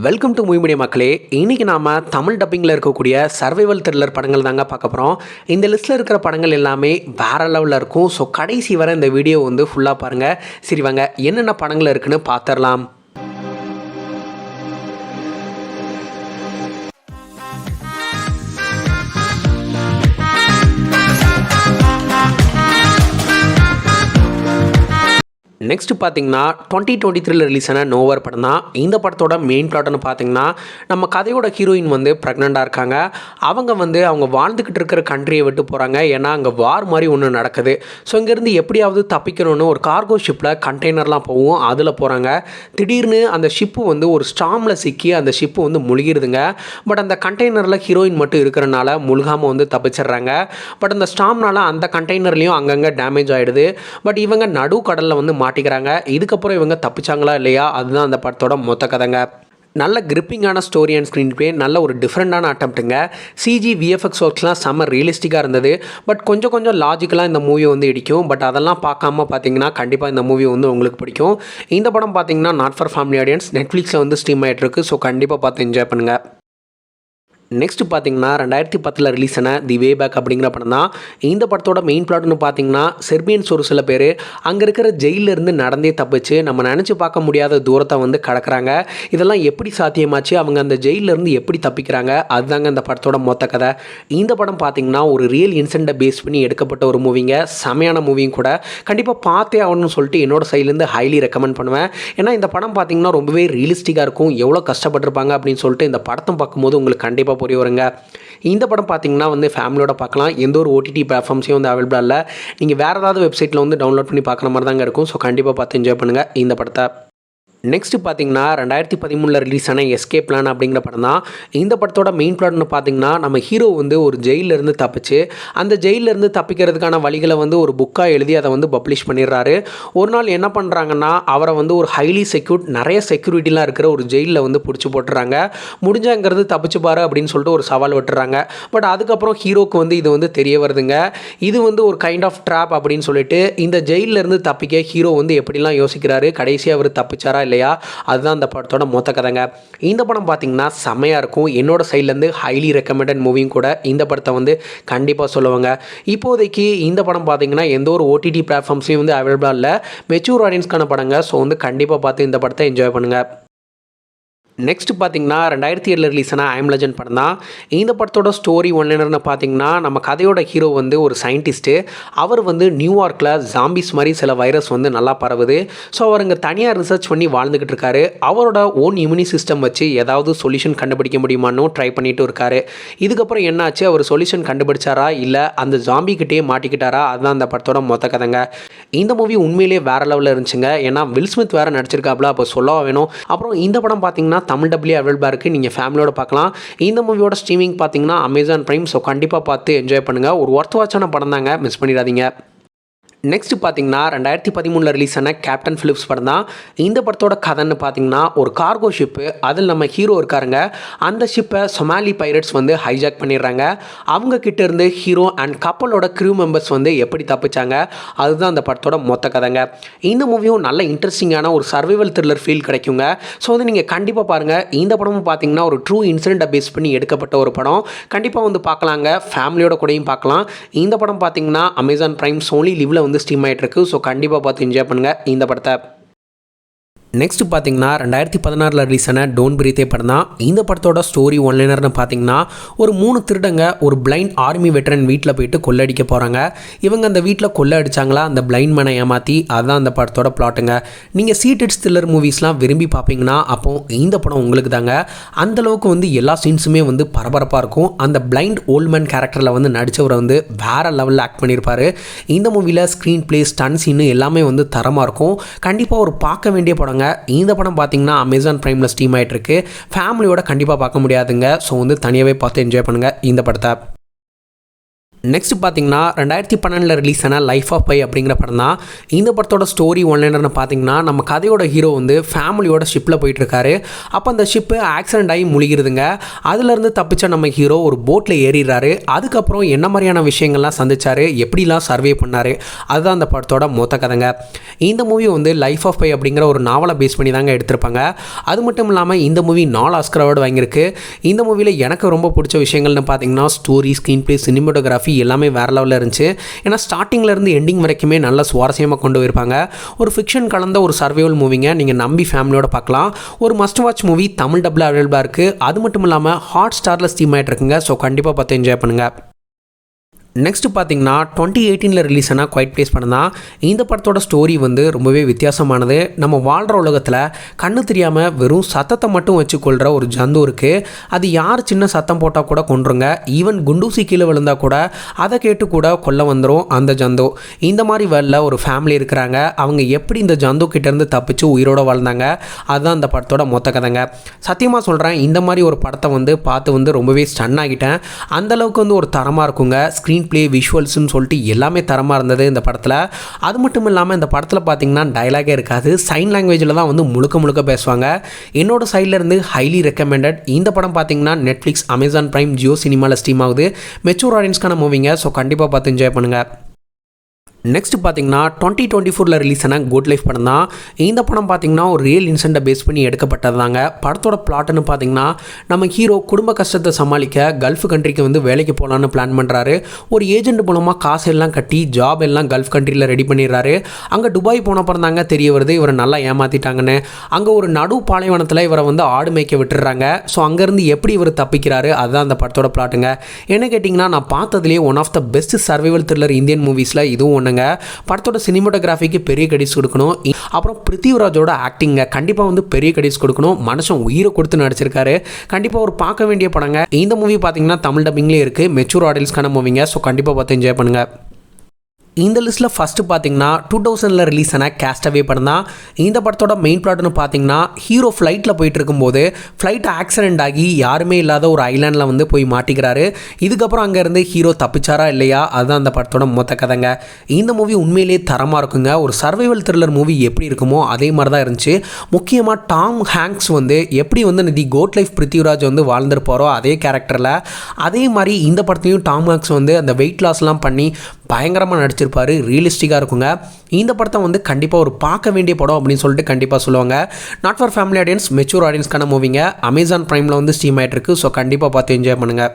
Welcome to movie media மக்களே. இன்றைக்கி நாம் தமிழ் டப்பிங்கில் இருக்கக்கூடிய சர்வைவல் த்ரில்லர் படங்கள் தாங்க பார்க்க போகிறோம். இந்த லிஸ்ட்டில் இருக்கிற படங்கள் எல்லாமே வேறு லெவலில் இருக்கும். ஸோ கடைசி வரை இந்த வீடியோ வந்து ஃபுல்லாக பாருங்கள். சரி வாங்க, என்னென்ன படங்கள் இருக்குன்னு பார்த்துடலாம். நெக்ஸ்ட் பார்த்தீங்கன்னா 2023 ரிலீஸ் ஆன நோவர் படம் தான். இந்த படத்தோட மெயின் பிளாட்னு பார்த்தீங்கன்னா, நம்ம கதையோட ஹீரோயின் வந்து ப்ரெக்னெண்ட்டாக இருக்காங்க. அவங்க வாழ்ந்துக்கிட்டு இருக்கிற கண்ட்ரியை விட்டு போகிறாங்க. ஏன்னா அங்கே வார் மாதிரி ஒன்று நடக்குது. ஸோ இங்கேருந்து எப்படியாவது தப்பிக்கணும்னு ஒரு கார்கோ ஷிப்பில் கண்டெய்னர்லாம் போகும், அதில் போகிறாங்க. திடீர்னு அந்த ஷிப்பு வந்து ஒரு ஸ்டாமில் சிக்கி அந்த ஷிப்பு வந்து முழுகிடுதுங்க. பட் அந்த கண்டெய்னரில் ஹீரோயின் மட்டும் இருக்கிறனால முழுகாமல் வந்து தப்பிச்சிடுறாங்க. பட் அந்த ஸ்டாம்னால் அந்த கண்டெய்னர்லேயும் அங்கங்கே டேமேஜ் ஆகிடுது. பட் இவங்க நடு கடலில் வந்து மாட்டிக்கிறாங்க. இதுக்கப்புறம் இவங்க தப்பிச்சாங்களா இல்லையா, அதுதான் அந்த படத்தோட மொத்த கதைங்க. நல்ல கிரிப்பிங்கான ஸ்டோரி அண்ட் ஸ்க்ரீன் ப்ளே, நல்ல ஒரு டிஃப்ரெண்ட்டான அட்டம்ப்ட்டுங்க. சிஜி விஎஃப்எக்ஸ் ஒர்க்ஸ்லாம் செம்ம ரியலிஸ்டிக்காக இருந்தது. பட் கொஞ்சம் லாஜிக்கலாக இந்த மூவி வந்து இடிக்கும். பட் அதெல்லாம் பார்க்காம பார்த்தீங்கன்னா கண்டிப்பாக இந்த மூவி வந்து உங்களுக்கு பிடிக்கும். இந்த படம் பார்த்தீங்கன்னா நாட் ஃபார் ஃபேமிலி ஆடியன்ஸ், நெட்ஃப்ளிக்ஸில் வந்து ஸ்ட்ரீம் ஆகிட்டு இருக்கு. ஸோ கண்டிப்பாக பார்த்து என்ஜாய் பண்ணுங்கள். நெக்ஸ்ட் பார்த்தீங்கன்னா 2010 ரிலீஸ் ஆன தி வே பேக் அப்படிங்கிற படம் தான். இந்த படத்தோட மெயின் பிளாட்னு பார்த்தீங்கன்னா, செர்பியன்ஸ் ஒரு சில பேர் அங்கே இருக்கிற ஜெயிலிருந்து நடந்தே தப்பிச்சு நம்ம நினச்சி பார்க்க முடியாத தூரத்தை வந்து கடக்கிறாங்க. இதெல்லாம் எப்படி சாத்தியமாச்சு, அவங்க அந்த ஜெயிலிருந்து எப்படி தப்பிக்கிறாங்க, அதுதாங்க இந்த படத்தோட மொத்த கதை. இந்த படம் பார்த்தீங்கன்னா ஒரு ரியல் இன்சிடென்ட்டை பேஸ் பண்ணி எடுக்கப்பட்ட ஒரு மூவிங்க. செமையான மூவியும் கூட. கண்டிப்பாக பார்த்தே ஆகணும்னு சொல்லிட்டு என்னோட சைட்லேருந்து ஹைலி ரெக்கமெண்ட் பண்ணுவேன். ஏன்னா இந்த படம் பார்த்தீங்கன்னா ரொம்பவே ரியலிஸ்டிக்காக இருக்கும். எவ்வளோ கஷ்டப்பட்டிருப்பாங்க அப்படின்னு சொல்லிட்டு இந்த படத்தை பார்க்கும்போது உங்களுக்கு கண்டிப்பாக புரிய வருங்க. இந்த படம் பார்த்தீங்கன்னா வந்து ஃபேமிலியோட பார்க்கலாம். எந்த ஒரு ஓடிடி பிளாட்ஃபார்ம்ஸையும் வந்து அவைலபிளாக இல்லை. நீங்கள் வேறு ஏதாவது வெப்சைட்டில் வந்து டவுன்லோட் பண்ணி பார்க்குற மாதிரி தாங்க இருக்கும். ஸோ கண்டிப்பாக பார்த்து என்ஜாய் பண்ணுங்கள் இந்த படத்தை. நெக்ஸ்ட் பார்த்தீங்கன்னா 2013 ரிலீஸ் ஆன எஸ்கேப் பிளான் அப்படிங்கிற படம் தான். இந்த படத்தோட மெயின் பிளாட்னு பார்த்தீங்கன்னா, நம்ம ஹீரோ வந்து ஒரு ஜெயிலிருந்து தப்பிச்சு அந்த ஜெயிலிருந்து தப்பிக்கிறதுக்கான வழிகளை வந்து ஒரு புக்காக எழுதி அதை வந்து பப்ளிஷ் பண்ணிடுறாரு. ஒரு நாள் என்ன பண்ணுறாங்கன்னா, அவரை வந்து ஒரு ஹைலி செக்யூர்ட் நிறைய செக்யூரிட்டிலாம் இருக்கிற ஒரு ஜெயிலில் வந்து பிடிச்சி போட்டுறாங்க. முடிஞ்சாங்கிறது தப்பிச்சு பாரு அப்படின்னு சொல்லிட்டு ஒரு சவால் விட்டுறாங்க. பட் அதுக்கப்புறம் ஹீரோக்கு வந்து இது வந்து தெரிய வருதுங்க. இது வந்து ஒரு கைண்ட் ஆஃப் ட்ராப் அப்படின்னு சொல்லிட்டு இந்த ஜெயிலிருந்து தப்பிக்க ஹீரோ வந்து எப்படிலாம் யோசிக்கிறாரு, கடைசியாக அவர் தப்பிச்சாரா இல்லையா, அதுதான் அந்த படத்தோட மொத்த கதைங்க. இந்த படம் பார்த்தீங்கன்னா செம்மையாக இருக்கும். என்னோட சைட்லேருந்து ஹைலி ரெக்கமெண்டட் மூவியும் கூட. இந்த படத்தை வந்து கண்டிப்பாக சொல்லுவாங்க. இப்போதைக்கு இந்த படம் பார்த்தீங்கன்னா எந்த ஒரு ஓடிடி பிளாட்ஃபார்ம்ஸையும் வந்து அவைலபிளாக இல்லை. மெச்சூர் ஆடியன்ஸ்க்கான படங்க. ஸோ வந்து கண்டிப்பாக பார்த்து இந்த படத்தை என்ஜாய் பண்ணுங்கள். நெக்ஸ்ட் பார்த்தீங்கன்னா 2007 ரிலீஸ் ஆன ஐம் லெஜண்ட் படம் தான். இந்த படத்தோட ஸ்டோரி ஒன்லைனர்னு பார்த்தீங்கன்னா, நம்ம கதையோட ஹீரோ வந்து ஒரு சயின்டிஸ்ட்டு. அவர் வந்து நியூயார்க்கில் ஜாம்பிஸ் மாதிரி சில வைரஸ் வந்து நல்லா பரவுது. ஸோ அவர் இங்கே தனியாக ரிசர்ச் பண்ணி வாழ்ந்துக்கிட்டு இருக்காரு. அவரோட ஓன் இம்யூனி சிஸ்டம் வச்சு ஏதாவது சொல்யூஷன் கண்டுபிடிக்க முடியுமான்னு ட்ரை பண்ணிட்டு இருக்காரு. இதுக்கப்புறம் என்னாச்சு, அவர் சொல்யூஷன் கண்டுபிடிச்சாரா இல்லை அந்த ஜாம்பிக்கிட்டே மாட்டிக்கிட்டாரா, அதுதான் அந்த படத்தோட மொத்த கதைங்க. இந்த மூவி உண்மையிலேயே வேறு லெவலில் இருந்துச்சுங்க. ஏன்னா வில் ஸ்மித் வேறு நடிச்சிருக்காப்புல, அப்போ சொல்லவா வேணும். அப்புறம் இந்த படம் பார்த்தீங்கன்னா தமிழ் டப்லேயே அவைலபிளாக இருக்குது. நீங்கள் ஃபேமிலியோட பார்க்கலாம். இந்த மூவியோட ஸ்ட்ரீமிங் பார்த்தீங்கன்னா அமேசான் பிரைம். ஸோ கண்டிப்பாக பார்த்து என்ஜாய் பண்ணுங்கள். ஒரு ஒர்த் வாட்சான படம் தாங்க, மிஸ் பண்ணிடாதீங்க. நெக்ஸ்ட் பார்த்தீங்கன்னா 2013 ரிலீஸ் ஆன கேப்டன் ஃபிலிப்ஸ் படம் தான். இந்த படத்தோட கதைன்னு பார்த்தீங்கன்னா, ஒரு கார்கோ ஷிப்பு, அதில் நம்ம ஹீரோ இருக்காருங்க. அந்த ஷிப்பை சொமாலி பைரட்ஸ் வந்து ஹைஜாக் பண்ணிடுறாங்க. அவங்க கிட்ட இருந்து ஹீரோ அண்ட் கப்பலோட க்ரூ மெம்பர்ஸ் வந்து எப்படி தப்பிச்சாங்க, அதுதான் அந்த படத்தோட மொத்த கதைங்க. இந்த மூவியும் நல்ல இன்ட்ரெஸ்டிங்கான ஒரு சர்வைவல் த்ரில்லர் ஃபீல் கிடைக்குங்க. ஸோ வந்து நீங்கள் கண்டிப்பாக பாருங்கள். இந்த படமும் பார்த்தீங்கன்னா ஒரு ட்ரூ இன்சிடென்ட்டை பேஸ் பண்ணி எடுக்கப்பட்ட ஒரு படம். கண்டிப்பாக வந்து பார்க்கலாங்க. ஃபேமிலியோட கூடயும் பார்க்கலாம். இந்த படம் பார்த்தீங்கன்னா அமேசான் பிரைம் சோனி லிவ்ல வந்து ஸ்ட்ரீம் ஆகிட்டு இருக்கு. ஸோ கண்டிப்பாக பார்த்து என்ஜாய் பண்ணுங்கள் இந்த படத்தை. நெக்ஸ்ட் பார்த்தீங்கன்னா 2016 ரிலீஸ் ஆன டோன்ட் பிரீத்தே படம் தான். இந்த படத்தோட ஸ்டோரி ஒன்லைனர்னு பார்த்தீங்கன்னா, ஒரு 3 திருடங்க ஒரு பிளைண்ட் ஆர்மி வெட்டரன் வீட்டில் போயிட்டு கொள்ளடிக்க போகிறாங்க. இவங்க அந்த வீட்டில் கொள்ளை அடித்தாங்களா, அந்த பிளைண்ட் மேனை ஏமாற்றி, அதுதான் அந்த படத்தோட பிளாட்டுங்க. நீங்கள் சீட்டட் த்ரில்லர் மூவிஸ்லாம் விரும்பி பார்ப்பீங்கன்னா அப்போ இந்த படம் உங்களுக்கு தாங்க. அந்தளவுக்கு வந்து எல்லா சீன்ஸுமே வந்து பரபரப்பாக இருக்கும். அந்த பிளைண்ட் ஓல்ட் மேன் கேரக்டரில் வந்து நடித்தவரை வந்து வேறு லெவலில் ஆக்ட் பண்ணியிருப்பார். இந்த மூவியில் ஸ்க்ரீன் பிளே, ஸ்டன் சீனு எல்லாமே வந்து தரமாக இருக்கும். கண்டிப்பாக ஒரு பார்க்க வேண்டிய படம். இந்த படம் பார்த்தீங்கன்னா அமேசான் பிரைமில் ஸ்ட்ரீம் ஆகிட்டு இருக்கு. ஃபேமிலியோட கண்டிப்பாக பார்க்க முடியாதுங்க. ஸோ வந்து தனியாகவே பார்த்து என்ஜாய் பண்ணுங்கள் இந்த படத்தை. நெக்ஸ்ட் பார்த்தீங்கன்னா 2012 ரிலீஸ் ஆன லைஃப் ஆஃப் பை அப்படிங்கிற படம் தான். இந்த படத்தோட ஸ்டோரி ஒன்லைனர்னு பார்த்தீங்கன்னா நம்ம கதையோட ஹீரோ வந்து ஃபேமிலியோட ஷிப்பில் போயிட்டுருக்காரு. அப்போ அந்த ஷிப்பு ஆக்சிடென்ட் ஆகி முழுகிருதுங்க. அதுலேருந்து தப்பிச்ச நம்ம ஹீரோ ஒரு போட்டில் ஏறிடுறாரு. அதுக்கப்புறம் என்ன மாதிரியான விஷயங்கள்லாம் சந்திச்சார், எப்படிலாம் சர்வே பண்ணார், அதுதான் அந்த படத்தோட மொத்த கதைங்க. இந்த மூவி வந்து லைஃப் ஆஃப் பை அப்படிங்கிற ஒரு நாவலை பேஸ் பண்ணி தாங்க எடுத்திருப்பாங்க. அது மட்டும் இல்லாமல் இந்த மூவி 4 ஆஸ்கர் அவார்டு வாங்கியிருக்கு. இந்த மூவியில் எனக்கு ரொம்ப பிடிச்ச விஷயங்கள்னு பார்த்தீங்கன்னா ஸ்டோரி, ஸ்க்ரீன் பிளே, சினிமாட்டோகிராஃபி எல்லாமே வேறு லெவலில் இருந்துச்சு. ஏன்னா ஸ்டார்டிங்லேருந்து எண்டிங் வரைக்குமே நல்ல சுவாரஸ்யமாக கொண்டு போயிருப்பாங்க. ஒரு ஃபிக்ஷன் கலந்த ஒரு சர்வைவல் மூவிங்க, நீங்கள் நம்பி ஃபேமிலியோட பார்க்கலாம். ஒரு மஸ்ட் வாட்ச் மூவி, தமிழ் டப்பில் அவைலபிளாக இருக்குது. அது மட்டும் இல்லாமல் ஹாட் ஸ்டாரில் ஸ்ட்ரீம் ஆகிட்டு இருக்குங்க. ஸோ கண்டிப்பாக பார்த்து என்ஜாய் பண்ணுங்கள். நெக்ஸ்ட் பார்த்தீங்கன்னா 2018 ரிலீஸ் ஆனால் குவைட் பிளேஸ் படம் தான். இந்த படத்தோட ஸ்டோரி வந்து ரொம்பவே வித்தியாசமானது. நம்ம வாழ்கிற உலகத்தில் கண்ணு தெரியாமல் வெறும் சத்தத்தை மட்டும் வச்சு கொள்கிற ஒரு ஜந்து இருக்குது. அது யார் சின்ன சத்தம் போட்டால் கூட கொன்றுங்க. ஈவன் குண்டூசி கீழே விழுந்தால் கூட அதை கேட்டு கூட கொல்ல வந்துடும் அந்த ஜந்து. இந்த மாதிரி வேலையில் ஒரு ஃபேமிலி இருக்கிறாங்க. அவங்க எப்படி இந்த ஜந்து கிட்டேருந்து தப்பிச்சு உயிரோடு வாழ்ந்தாங்க, அதுதான் அந்த படத்தோட மொத்த கதைங்க. சத்தியமாக சொல்கிறேன், இந்த மாதிரி ஒரு படத்தை வந்து பார்த்து வந்து ரொம்பவே ஸ்டன் ஆகிட்டேன். அந்தளவுக்கு வந்து ஒரு தரமாக இருக்குங்க. ஸ்க்ரீன் பிளே, விஷுவல்ஸ்னு சொல்லிட்டு எல்லாமே தரமாக இருந்தது இந்த படத்தில். அது மட்டும் இல்லாமல் இந்த படத்தில் பார்த்தீங்கன்னா டைலாகே இருக்காது. சைன் லாங்குவேஜில் தான் வந்து முழுக்க பேசுவாங்க. என்னோட சைட்லேருந்து ஹைலி ரெக்கமெண்டட். இந்த படம் பார்த்தீங்கன்னா நெட்ஃப்ளிக்ஸ், அமேசான் பிரைம், ஜியோ சினிமாவில் ஸ்ட்ரீம் ஆகுது. மெச்சூர் ஆடியன்ஸ்க்கான மூவிங்க. ஸோ கண்டிப்பாக பார்த்து என்ஜாய் பண்ணுங்கள். நெக்ஸ்ட் பார்த்தீங்கன்னா 2024 ரிலீஸ் ஆன குட் லைஃப் படம் தான். இந்த படம் பார்த்தீங்கன்னா ஒரு ரியல் இன்சிடென்ட்டை பேஸ் பண்ணி எடுக்கப்பட்டது தாங்க. படத்தோட பிளாட்னு பார்த்தீங்கன்னா நம்ம ஹீரோ குடும்ப கஷ்டத்தை சமாளிக்க கல்ஃப் கண்ட்ரிக்கு வந்து வேலைக்கு போகலான்னு பிளான் பண்ணுறாரு. ஒரு ஏஜென்ட் மூலமாக காசு எல்லாம் கட்டி ஜாப் எல்லாம் கல்ஃப் கண்ட்ரியில் ரெடி பண்ணிடுறாரு. அங்கே துபாய் போனப்பறம் தாங்க தெரிய வருது இவரை நல்லா ஏமாற்றிட்டாங்கன்னு. அங்கே ஒரு நடு பாலைவனத்தில் இவரை வந்து ஆடு மேய்க்க விட்டுறாங்க. ஸோ அங்கேருந்து எப்படி இவர் தப்பிக்கிறாரு, அதுதான் அந்த படத்தோட பிளாட்டுங்க. என்ன கேட்டிங்கன்னா, நான் பார்த்ததுலேயே one of the best survival thriller Indian மூவிஸில் இதுவும் ஒன்று. படத்தோட சினிமாட்டோகிராஃபிக்கு பெரிய கிரெடிட்ஸ் கொடுக்கணும். அப்புறம் பிருத்திவிராஜோட ஆக்டிங்க கண்டிப்பாக வந்து பெரிய கிரெடிட்ஸ் கொடுக்கணும். மனுஷன் உயிரை கொடுத்து நடிச்சிருக்காரு. கண்டிப்பாக ஒரு பார்க்க வேண்டிய படங்க. இந்த மூவி பார்த்தீங்கன்னா தமிழ் டப்பிங்லேயே இருக்குது. மெச்சூர் ஆடியன்ஸ்க்கான மூவிங்க. ஸோ கண்டிப்பாக பார்த்து என்ஜாய் பண்ணுங்கள். இந்த லிஸ்ட்டில் ஃபஸ்ட்டு பார்த்தீங்கன்னா 2000 ரிலீஸ் ஆன கேஸ்டவே படம் தான். இந்த படத்தோட மெயின் பிளாட்னு பார்த்தீங்கன்னா ஹீரோ ஃப்ளைட்டில் போயிட்டு இருக்கும்போது ஃப்ளைட் ஆக்சிடென்ட் ஆகி யாருமே இல்லாத ஒரு ஐலாண்டில் வந்து போய் மாட்டிக்கிறாரு. இதுக்கப்புறம் அங்கேருந்து ஹீரோ தப்பிச்சாரா இல்லையா, அதுதான் அந்த படத்தோட மொத்த கதைங்க. இந்த மூவி உண்மையிலேயே தரமாக இருக்குங்க. ஒரு சர்வைவல் த்ரில்லர் மூவி எப்படி இருக்குமோ அதே மாதிரி தான் இருந்துச்சு. முக்கியமாக டாம் ஹேங்க்ஸ் வந்து எப்படி வந்து தி கோட் லைஃப் பிருத்திவிராஜ் வந்து வாழ்ந்திருப்பாரோ அதே கேரக்டரில், அதே மாதிரி இந்த படத்துலையும் டாம் ஹேங்க்ஸ் வந்து அந்த வெயிட் லாஸ்லாம் பண்ணி பயங்கரமாக நடிச்சிருப்பார். ரியலிஸ்டிக்காக இருக்குங்க. இந்த படத்தை வந்து கண்டிப்பாக ஒரு பார்க்க வேண்டிய படம் அப்படின்னு சொல்லிட்டு கண்டிப்பாக சொல்லுவாங்க. Not for family audience, mature ஆடியன்ஸ்க்கான மூவிங்க. அமேசான் பிரைமில் வந்து ஸ்ட்ரீம் ஆகிட்டு இருக்கு. ஸோ கண்டிப்பாக பார்த்து என்ஜாய் பண்ணுங்கள்.